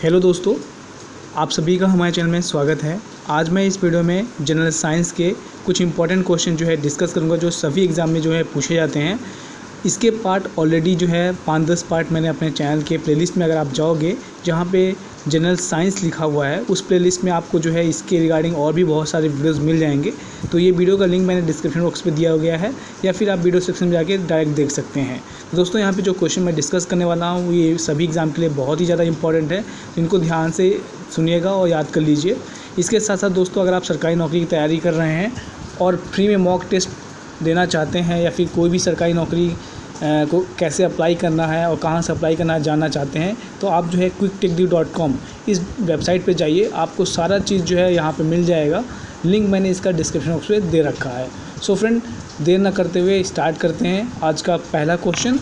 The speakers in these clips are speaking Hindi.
हेलो दोस्तों, आप सभी का हमारे चैनल में स्वागत है। आज मैं इस वीडियो में जनरल साइंस के कुछ इंपॉर्टेंट क्वेश्चन जो है डिस्कस करूंगा, जो सभी एग्ज़ाम में जो है पूछे जाते हैं। इसके पार्ट ऑलरेडी जो है 5-10 पार्ट मैंने अपने चैनल के प्लेलिस्ट में, अगर आप जाओगे जहाँ पे जनरल साइंस लिखा हुआ है, उस प्लेलिस्ट में आपको जो है इसके रिगार्डिंग और भी बहुत सारे वीडियोस मिल जाएंगे। तो ये वीडियो का लिंक मैंने डिस्क्रिप्शन बॉक्स में दिया गया है, या फिर आप वीडियो सेक्शन में जाके डायरेक्ट देख सकते हैं। तो दोस्तों, यहाँ पे जो क्वेश्चन मैं डिस्कस करने वाला हूँ ये सभी एग्ज़ाम के लिए बहुत ही ज़्यादा इंपॉर्टेंट है, तो इनको ध्यान से सुनिएगा और याद कर लीजिए। इसके साथ साथ दोस्तों, अगर आप सरकारी नौकरी की तैयारी कर रहे हैं और फ्री में मॉक टेस्ट देना चाहते हैं, या फिर कोई भी सरकारी नौकरी को कैसे अप्लाई करना है और कहाँ से अप्लाई करना है जानना चाहते हैं, तो आप जो है quicktechdev.com इस वेबसाइट पे जाइए। आपको सारा चीज़ जो है यहाँ पे मिल जाएगा। लिंक मैंने इसका डिस्क्रिप्शन बॉक्स में दे रखा है। सो फ्रेंड, देर न करते हुए स्टार्ट करते हैं आज का पहला question.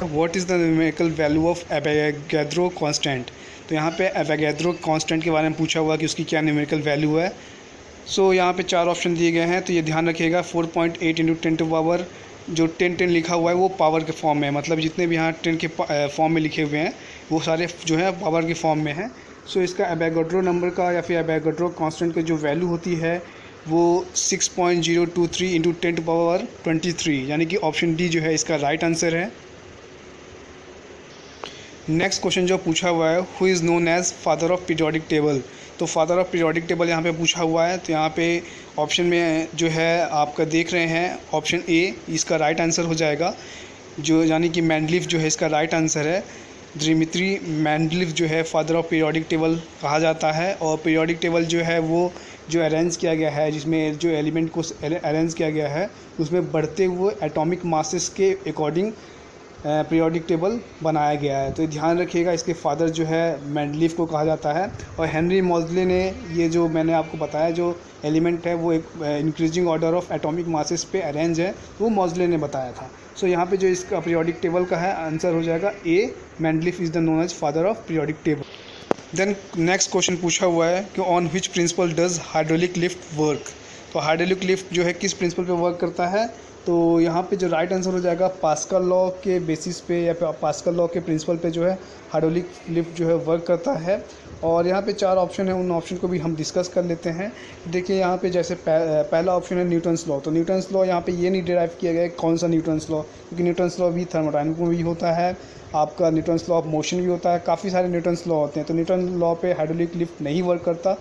What is the numerical value of Avogadro constant. तो यहाँ पे एवोगैड्रो कांस्टेंट के बारे में पूछा हुआ कि उसकी क्या न्यूमेरिकल वैल्यू है। सो यहाँ पे 4 ऑप्शन दिए गए हैं, तो ये ध्यान रखिएगा। 4.8 × 10⁻, जो 10 लिखा हुआ है वो पावर के फॉर्म में है, मतलब जितने भी यहाँ 10 के फॉर्म में लिखे हुए हैं वो सारे जो है पावर के फॉर्म में है। सो इसका एवोगैड्रो नंबर का या फिर एवोगैड्रो कांस्टेंट की जो वैल्यू होती है वो 6.023 × 10⁻23, यानी कि ऑप्शन डी जो है इसका राइट आंसर है। नेक्स्ट क्वेश्चन जो पूछा हुआ है, who is known as father of periodic table. तो फादर ऑफ पीरियोडिक टेबल यहाँ पे पूछा हुआ है, तो यहाँ पे ऑप्शन में जो है आपका देख रहे हैं ऑप्शन ए इसका राइट आंसर हो जाएगा, जो यानी कि मेंडलीफ जो है इसका राइट आंसर है। दिमित्री मेंडलीफ जो है फादर ऑफ पीरियोडिक टेबल कहा जाता है। और पीरियोडिक टेबल जो है वो जो अरेंज किया गया है, जिसमें जो एलिमेंट को अरेंज किया गया है उसमें बढ़ते हुए एटॉमिक मासेस के अकॉर्डिंग पीरियोडिक टेबल बनाया गया है। तो ध्यान रखिएगा, इसके फादर जो है मेंडलीफ को कहा जाता है। और हेनरी मॉजले ने ये जो मैंने आपको बताया जो एलिमेंट है वो एक increasing order of atomic masses पे अरेंज है, वो मॉजले ने बताया था। सो यहाँ पे जो इसका पीरियोडिक टेबल का है आंसर हो जाएगा A, Mendeleev is the known as father of periodic table. Then next question पूछा हुआ है कि on which principle does hydraulic lift work. तो हाइड्रोलिक लिफ्ट जो है किस प्रिंसिपल पे वर्क करता है, तो यहाँ पे जो राइट आंसर हो जाएगा पास्कल लॉ के बेसिस पे या पास्कल लॉ के प्रिंसिपल पे जो है हाइड्रोलिक लिफ्ट जो है वर्क करता है। और यहाँ पे 4 ऑप्शन है, उन ऑप्शन को भी हम डिस्कस कर लेते हैं। देखिए यहाँ पे जैसे पहला ऑप्शन है न्यूटन्स लॉ। तो न्यूटन्स लॉ यहाँ पे ये नहीं डिराइव किया गया है कौन सा न्यूटन्स लॉ, क्योंकि न्यूटन्स लॉ भी थर्मोडायनामिक में भी होता है, आपका न्यूटन्स लॉ ऑफ मोशन भी होता है, काफ़ी सारे न्यूटन्स लॉ होते हैं। तो न्यूटन लॉ पे हाइड्रोलिक लिफ्ट नहीं वर्क करता।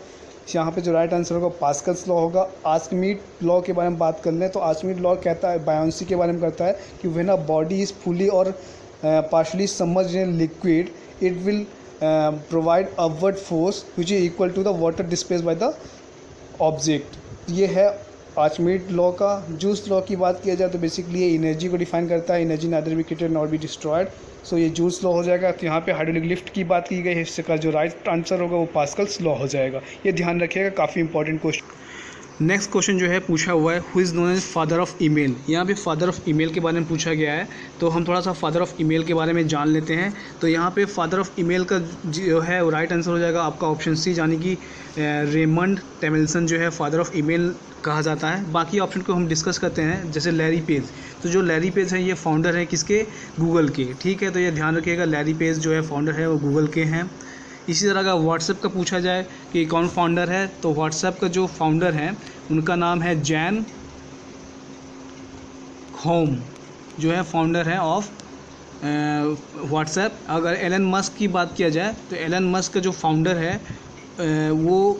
यहाँ पे जो राइट आंसर होगा पास्कल्स लॉ होगा। आर्किमिड लॉ के बारे में बात कर लें तो आर्किमिड लॉ कहता है, बायोंसी के बारे में करता है कि when a body is fully और partially submerged in liquid it will provide upward force which is equal to the water displaced by the object. ये है आर्किमिड लॉ का। जूल्स लॉ की बात किया जाए तो बेसिकली ये एनर्जी को डिफाइन करता है, energy neither be created not be destroyed. So ये जूल्स लॉ हो जाएगा। तो यहाँ पे हाइड्रोलिक लिफ्ट की बात की गई है, इसका जो राइट आंसर होगा वो पास्कल्स लॉ हो जाएगा। ये ध्यान रखिएगा, काफ़ी इंपॉर्टेंट क्वेश्चन। नेक्स्ट क्वेश्चन जो है पूछा हुआ है, who is known as father of email. यहाँ पे फादर ऑफ ईमेल के बारे में पूछा गया है, तो हम थोड़ा सा फादर ऑफ ईमेल के बारे में जान लेते हैं। तो यहाँ पे फादर ऑफ ईमेल का जो है वो राइट आंसर हो जाएगा आपका ऑप्शन सी, यानी कि रेमंड टेमिल्सन जो है फादर ऑफ ईमेल कहा जाता है। बाकी ऑप्शन को हम डिस्कस करते हैं, जैसे लैरी पेज। तो जो लैरी पेज है ये फाउंडर है किसके, गूगल के, ठीक है। तो ये ध्यान रखिएगा, लैरी पेज जो है फाउंडर है वो गूगल के हैं। इसी तरह का व्हाट्सएप का पूछा जाए कि कौन फाउंडर है, तो व्हाट्सएप का जो फाउंडर है उनका नाम है जैन होम, जो है फाउंडर है ऑफ व्हाट्सएप। अगर एलन मस्क की बात किया जाए तो एलन मस्क का जो फाउंडर है वो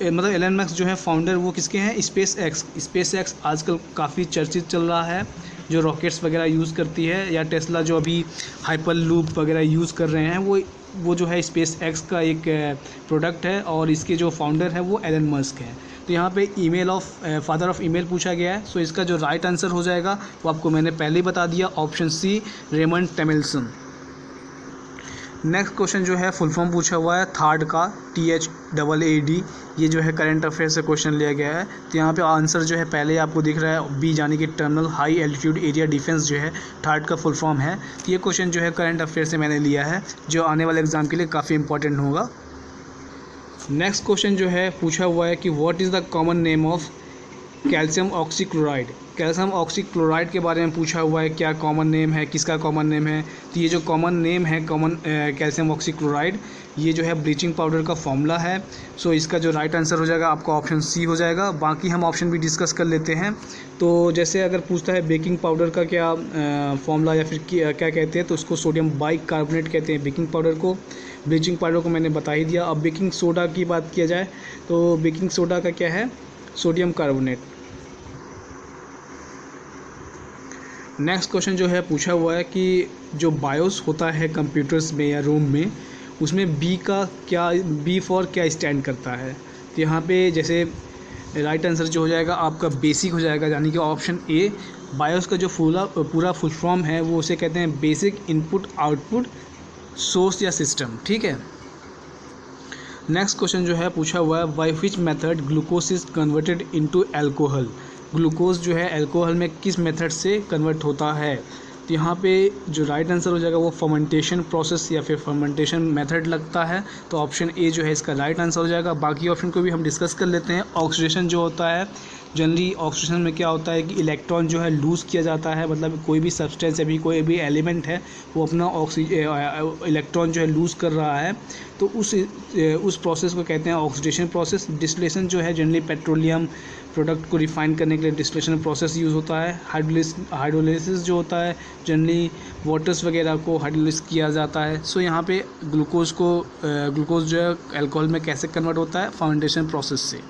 मतलब एलन मस्क जो है फाउंडर वो किसके हैं, स्पेस एक्स आजकल काफ़ी चर्चित चल रहा है, जो रॉकेट्स वगैरह यूज़ करती है, या टेस्ला जो अभी हाइपर लूप वगैरह यूज़ कर रहे हैं वो जो है स्पेस एक्स का एक प्रोडक्ट है, और इसके जो फाउंडर है वो एलन मस्क है। तो यहाँ पे email of father of email पूछा गया है। सो इसका जो राइट आंसर हो जाएगा वो आपको मैंने पहले ही बता दिया, option C, Raymond Tomlinson. Next question जो है फुल फॉर्म पूछा हुआ है थार्ड का, THAAD। ये जो है करंट अफेयर से क्वेश्चन लिया गया है। तो यहाँ पे आंसर जो है पहले आपको दिख रहा है बी, यानी कि terminal high altitude area defence जो है थार्ड का फुल फॉर्म है। तो ये क्वेश्चन जो है करंट अफेयर से मैंने लिया है, जो आने वाले एग्जाम के लिए काफ़ी इंपॉर्टेंट होगा। नेक्स्ट क्वेश्चन जो है पूछा हुआ है कि what is the common name of calcium oxychloride. Calcium oxychloride के बारे में पूछा हुआ है, क्या कॉमन नेम है, किसका कॉमन नेम है। तो ये जो कॉमन नेम है कैल्शियम ऑक्सीक्लोराइड, ये जो है ब्लीचिंग पाउडर का फॉर्मूला है। सो इसका जो राइट आंसर हो जाएगा आपका ऑप्शन सी हो जाएगा। बाकी हम ऑप्शन भी डिस्कस कर लेते हैं। तो जैसे अगर पूछता है बेकिंग पाउडर का क्या फॉर्मूला या फिर क्या कहते हैं, तो उसको सोडियम बाइकार्बोनेट कहते हैं बेकिंग पाउडर को। ब्लीचिंग पाउडर को मैंने बता ही दिया। अब बेकिंग सोडा की बात किया जाए तो बेकिंग सोडा का क्या है, सोडियम कार्बोनेट। नेक्स्ट क्वेश्चन जो है पूछा हुआ है कि जो बायोस होता है कंप्यूटर्स में या रोम में, उसमें बी फॉर क्या स्टैंड करता है। तो यहाँ पे जैसे राइट आंसर जो हो जाएगा आपका बेसिक हो जाएगा, यानी कि ऑप्शन ए। बायोस का जो पूरा फुल फॉर्म है वो उसे कहते हैं बेसिक इनपुट आउटपुट सोर्स या सिस्टम, ठीक है। नेक्स्ट क्वेश्चन जो है पूछा हुआ है, by which method glucose is converted into alcohol. Glucose जो है अल्कोहल में किस मेथड से कन्वर्ट होता है। तो यहाँ पे जो राइट आंसर हो जाएगा वो फर्मेंटेशन प्रोसेस या फिर फर्मेंटेशन मेथड लगता है। तो ऑप्शन ए जो है इसका राइट आंसर हो जाएगा। बाकी ऑप्शन को भी हम डिस्कस कर लेते हैं। ऑक्सीडेशन जो होता है, जनरली ऑक्सीडेशन में क्या होता है कि इलेक्ट्रॉन जो है लूज़ किया जाता है, मतलब कोई भी सब्सटेंस अभी कोई भी एलिमेंट है वो अपना इलेक्ट्रॉन जो है लूज़ कर रहा है, तो उस प्रोसेस को कहते हैं ऑक्सीडेशन प्रोसेस। डिस्टिलेशन जो है जनरली पेट्रोलियम प्रोडक्ट को रिफाइन करने के लिए डिस्टिलेशन प्रोसेस यूज़ होता है। हाइड्रोलिसिस जो होता है जनरली वाटर्स वगैरह को हाइड्रोलिस किया जाता है। सो यहाँ पे ग्लूकोज जो है अल्कोहल में कैसे कन्वर्ट होता है, फर्मेंटेशन प्रोसेस से।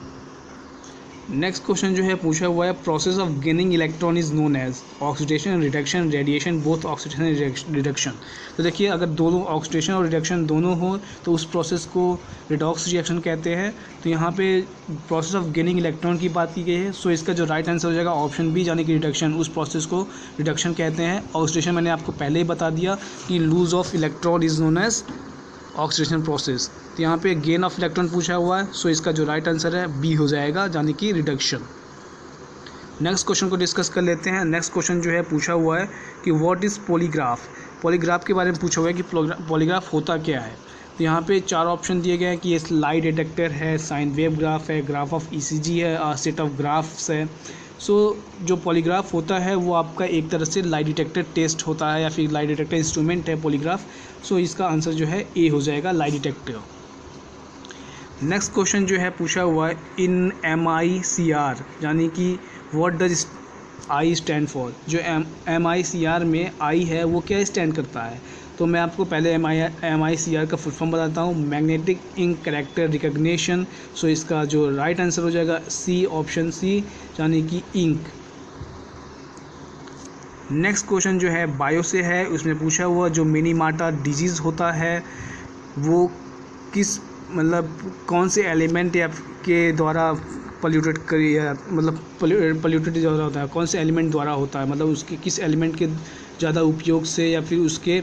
नेक्स्ट क्वेश्चन जो है पूछा हुआ है, process of gaining electron is known as oxidation, reduction, radiation, both oxidation and reduction. तो देखिए अगर दोनों ऑक्सीडेशन और रिडक्शन दोनों हो तो उस प्रोसेस को रिडॉक्स रिएक्शन कहते हैं। तो यहाँ पे प्रोसेस ऑफ गेनिंग इलेक्ट्रॉन की बात की गई है। सो इसका जो राइट आंसर हो जाएगा ऑप्शन बी, यानी कि रिडक्शन। उस प्रोसेस को रिडक्शन कहते हैं। ऑक्सीडेशन मैंने आपको पहले ही बता दिया कि lose of electron is known as oxidation process. तो यहाँ पे गेन ऑफ इलेक्ट्रॉन पूछा हुआ है। सो इसका जो राइट आंसर है बी हो जाएगा, यानी कि रिडक्शन। नेक्स्ट क्वेश्चन को डिस्कस कर लेते हैं। नेक्स्ट क्वेश्चन जो है पूछा हुआ है कि व्हाट इज़ पॉलीग्राफ। पॉलीग्राफ के बारे में पूछा हुआ है कि पॉलीग्राफ होता क्या है। तो यहाँ पे 4 ऑप्शन दिए गए हैं कि ये लाइट डिटेक्टर है, साइन वेव ग्राफ है, ग्राफ ऑफ ईसीजी है, सेट ऑफ ग्राफ्स है। सो जो पॉलीग्राफ होता है वो आपका एक तरह से लाइट डिटेक्टर टेस्ट होता है या फिर लाइट डिटेक्टर इंस्ट्रूमेंट है पॉलीग्राफ। सो इसका आंसर जो है ए हो जाएगा, लाइट डिटेक्टर। नेक्स्ट क्वेश्चन जो है पूछा हुआ है, इन MICR, यानी कि what does I stand for. जो MICR में आई है वो क्या स्टैंड करता है। तो मैं आपको पहले MICR का फुल फॉर्म बताता हूँ, मैग्नेटिक इंक कैरेक्टर रिकग्निशन। सो इसका जो राइट आंसर हो जाएगा सी, ऑप्शन सी, यानी कि इंक। नेक्स्ट क्वेश्चन जो है बायो से है, उसमें पूछा हुआ जो मिनीमाटा डिजीज़ होता है वो किस कौन से एलिमेंट या के द्वारा पोल्यूटेड पोल्यूटेड द्वारा होता है, कौन से एलिमेंट द्वारा होता है, मतलब उसके किस एलिमेंट के ज़्यादा उपयोग से या फिर उसके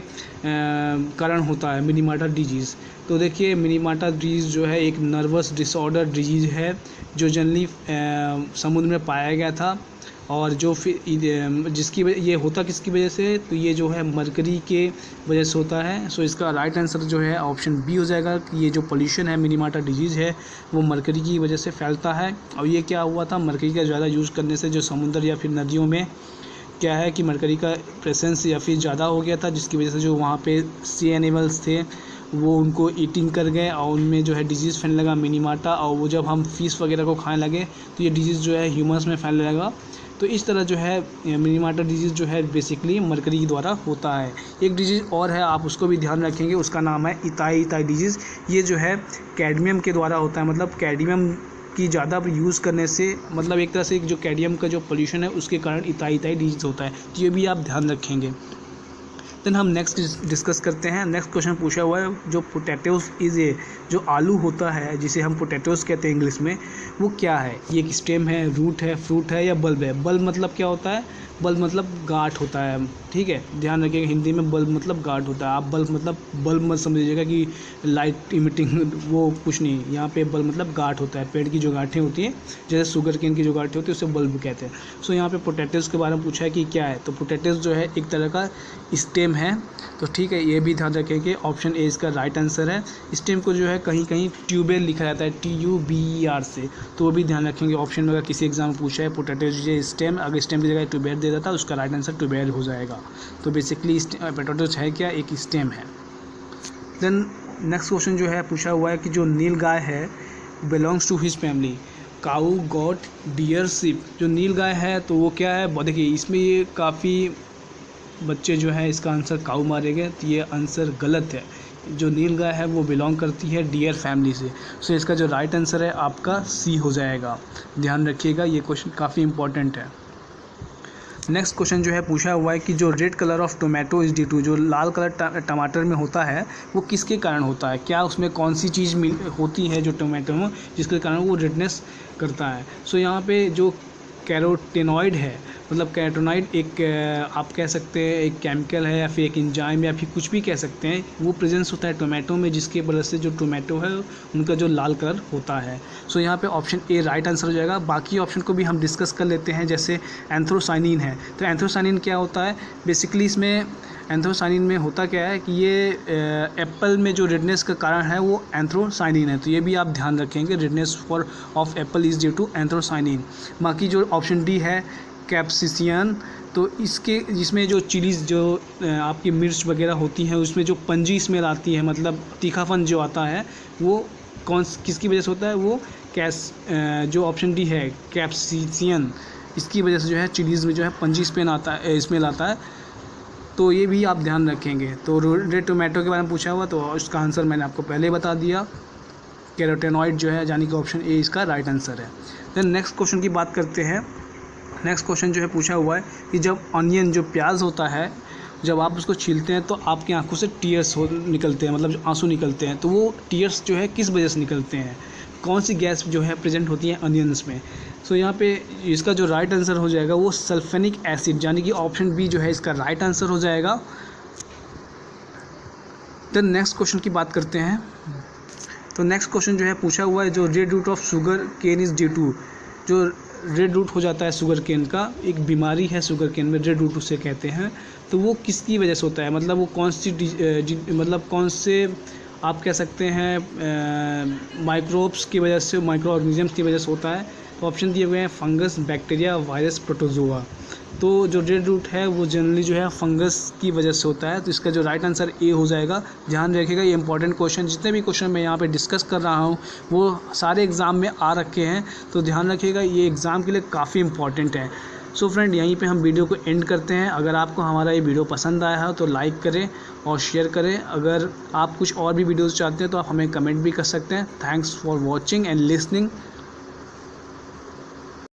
कारण होता है मिनीमाटा डिजीज़। तो देखिए मिनीमाटा डिजीज़ जो है एक नर्वस डिसऑर्डर डिजीज़ है जो जनरली समुद्र में पाया गया था, और जो फिर ये होता किसकी वजह से, तो ये जो है मरकरी के वजह से होता है। सो इसका राइट आंसर जो है ऑप्शन बी हो जाएगा कि ये जो पोल्यूशन है मिनीमाटा डिजीज़ है वो मरकरी की वजह से फैलता है। और ये क्या हुआ था, मरकरी का ज़्यादा यूज़ करने से जो समुद्र या फिर नदियों में क्या है कि मरकरी का प्रेजेंस या फिर ज़्यादा हो गया था, जिसकी वजह से जो वहाँ पे सी एनिमल्स थे वो उनको ईटिंग कर गए और उनमें जो है डिजीज़ फैलने लगा मिनीमाटा। और वो जब हम फिश वगैरह को खाने लगे तो ये डिजीज़ जो है ह्यूमंस में फैलने लगा। तो इस तरह जो है मिनीमाटा डिजीज़ जो है बेसिकली मरकरी द्वारा होता है। एक डिजीज़ और है, आप उसको भी ध्यान रखेंगे, उसका नाम है इताई डिजीज़। ये जो है कैडमियम के द्वारा होता है, मतलब कैडमियम की ज़्यादा यूज़ करने से, मतलब एक तरह से जो कैडमियम का जो पोल्यूशन है उसके कारण इताई डिजीज़ होता है। तो ये भी आप ध्यान रखेंगे। देन हम नेक्स्ट डिस्कस करते हैं। नेक्स्ट क्वेश्चन पूछा हुआ है जो पोटैटोज़ इज़ ए, जो आलू होता है जिसे हम पोटैटोज़ कहते हैं इंग्लिश में, वो क्या है। ये एक स्टेम है, रूट है, फ्रूट है या बल्ब है। बल्ब मतलब क्या होता है, बल्ब मतलब गाठ होता है, ठीक है, ध्यान रखिएगा, हिंदी में बल्ब मतलब गाठ होता है। आप बल्ब मतलब बल्ब मत समझिएगा कि लाइट इमिटिंग, वो कुछ नहीं, यहाँ पे बल्ब मतलब गाठ होता है, पेड़ की जो गांठें होती हैं, जैसे शुगर केन की जो गांठें होती है उसे बल्ब कहते हैं। सो यहाँ पे पोटैटोज़ के बारे में पूछा है कि क्या है, तो पोटैटोज़ जो है एक तरह का स्टेम है, तो ठीक है, ये भी ध्यान रखें कि ऑप्शन ए इसका राइट आंसर है। स्टेम को जो है कहीं कहीं ट्यूबेल लिखा जाता है, TUBER से, तो वो भी ध्यान रखेंगे। ऑप्शन में अगर किसी एग्जाम में पूछा है पोटैटोज ये स्टेम, अगर स्टेम की जगह ट्यूबेल दे देता है उसका राइट आंसर ट्यूबेल हो जाएगा। तो बेसिकली पोटैटोज है क्या, एक स्टेम है। देन नेक्स्ट क्वेश्चन जो है पूछा हुआ है कि जो नील गाय है belongs to his family, cow, goat, deer, sheep. जो नील गाय है तो वो क्या है, देखिए इसमें ये काफ़ी बच्चे जो है इसका आंसर काऊ मारेंगे, तो ये आंसर गलत है। जो नील गाय है वो बिलोंग करती है डियर फैमिली से। सो इसका जो राइट आंसर है आपका सी हो जाएगा। ध्यान रखिएगा, ये क्वेश्चन काफ़ी इंपॉर्टेंट है। नेक्स्ट क्वेश्चन जो है पूछा हुआ है कि जो red colour of tomato is due to, जो लाल कलर टमाटर में होता है वो किसके कारण होता है, क्या उसमें कौन सी चीज़ होती है जो टोमेटो में जिसके कारण वो रेडनेस करता है। सो यहाँ पे जो कैरोटेनॉइड है, मतलब कैरोटेनॉइड एक आप कह सकते हैं एक केमिकल है या फिर एक एंजाइम या फिर कुछ भी कह सकते हैं, वो प्रेजेंस होता है टोमेटो में, जिसके वजह से जो टोमेटो है उनका जो लाल कलर होता है। सो यहाँ पे ऑप्शन ए राइट आंसर हो जाएगा। बाकी ऑप्शन को भी हम डिस्कस कर लेते हैं, जैसे एंथ्रोसाइनिन है, तो एंथ्रोसाइनिन क्या होता है, बेसिकली इसमें एंथ्रोसाइनिन में होता क्या है कि ये एप्पल में जो रेडनेस का कारण है वो एंथ्रोसाइनिन है, तो ये भी आप ध्यान रखेंगे, redness of apple is due to anthocyanin. बाकी जो ऑप्शन डी है कैप्सिसियन, तो इसमें जो चिलीज़ जो आपकी मिर्च वगैरह होती हैं उसमें जो पंजी स्मेल आती है, मतलब तीखापन जो आता है वो किसकी वजह से होता है, वो जो ऑप्शन डी है कैप्सिसियन, इसकी वजह से जो है चिलीज़ में जो है पंजी स्मेल आता है, तो ये भी आप ध्यान रखेंगे। तो रेड टोमेटो के बारे में पूछा हुआ, तो उसका आंसर मैंने आपको पहले बता दिया, कैरोटेनॉइड जो है, यानी कि ऑप्शन ए इसका राइट आंसर है। देन नेक्स्ट क्वेश्चन की बात करते हैं। नेक्स्ट क्वेश्चन जो है पूछा हुआ है कि जब ऑनियन जो प्याज होता है, जब आप उसको छीलते हैं तो आपकी आंखों से टीयर्स निकलते हैं, मतलब आंसू निकलते हैं, तो वो टीयर्स जो है किस वजह से निकलते हैं, कौन सी गैस जो है प्रेजेंट होती है अनियंस में। सो यहाँ पे इसका जो राइट आंसर हो जाएगा वो सल्फेनिक एसिड, यानी कि ऑप्शन बी जो है इसका राइट आंसर हो जाएगा। देन नेक्स्ट क्वेश्चन की बात करते हैं। तो नेक्स्ट क्वेश्चन जो है पूछा हुआ है, जो red root of sugar cane is due to, जो रेड रूट हो जाता है शुगर केन का, एक बीमारी है शुगर केन में, रेड रूट उसे कहते हैं, तो वो किसकी वजह से होता है, मतलब वो कौन सी मतलब कौन से आप कह सकते हैं माइक्रोब्स की वजह से, माइक्रो ऑर्गेनिजम्स की वजह से होता है। तो ऑप्शन दिए हुए हैं फंगस, बैक्टीरिया, वायरस, प्रोटोजोआ। तो जो रेड रूट है वो जनरली जो है फंगस की वजह से होता है, तो इसका जो राइट आंसर ए हो जाएगा। ध्यान रखिएगा, ये इंपॉर्टेंट क्वेश्चन, जितने भी क्वेश्चन मैं यहाँ पे डिस्कस कर रहा हूँ वो सारे एग्ज़ाम में आ रखे हैं, तो ध्यान रखिएगा, ये एग्ज़ाम के लिए काफ़ी इंपॉर्टेंट है। सो फ्रेंड, यहीं पे हम वीडियो को एंड करते हैं। अगर आपको हमारा ये वीडियो पसंद आया है तो लाइक करें और शेयर करें। अगर आप कुछ और भी वीडियोज़ चाहते हैं तो आप हमें कमेंट भी कर सकते हैं। Thanks for watching and listening.